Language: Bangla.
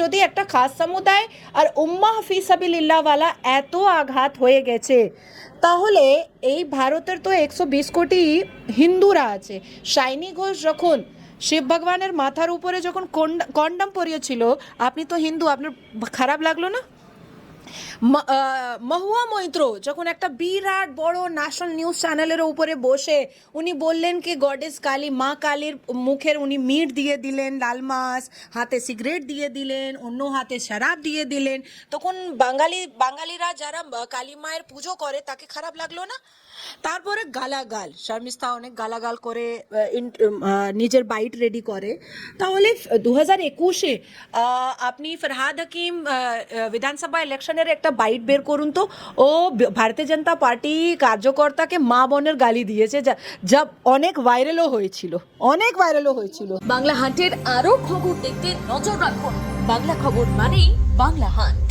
যদি একটা খাস সমুদায় আর উম্মাহ ফি সাবিলিল্লাহওয়ালা এত আঘাত হয়ে গেছে, তাহলে এই ভারতের তো 120 কোটি হিন্দুরা আছে। শাইনি ঘোষ যখন শিব ভগবানের মাথার উপরে যখন কন্ডম পরিয়েছিল, আপনি তো হিন্দু, আপনার খারাপ লাগলো না? মহুয়া মৈত্র যখন একটা বিরাট বড় ন্যাশনাল নিউজ চ্যানেলের উপরে বসে উনি বললেন কি গডেস কালী, মা কালীর মুখের উনি মিট দিয়ে দিলেন, লাল মাছ, হাতে সিগারেট দিয়ে দিলেন, অন্য হাতে শরাব দিয়ে দিলেন, তখন বাঙালিরা যারা কালী মায়ের পুজো করে তাকে খারাপ লাগলো না? তারপরে গালাগাল, শর্মিষ্ঠা অনেক গালাগাল করে নিজের বাইট রেডি করে। তাহলে 2021-এ আপনি ফরহাদ হাকিম বিধানসভা ইলেকশনের একটা বাইট বের করুন তো, ও ভারতীয় জনতা পার্টি কার্যকর্তাকে মা বোনের গালি দিয়েছে, যা অনেক ভাইরালও হয়েছিল, বাংলা হান্টের আরো খবর দেখতে নজর রাখুন। বাংলা খবর মানেই বাংলা হান্ট।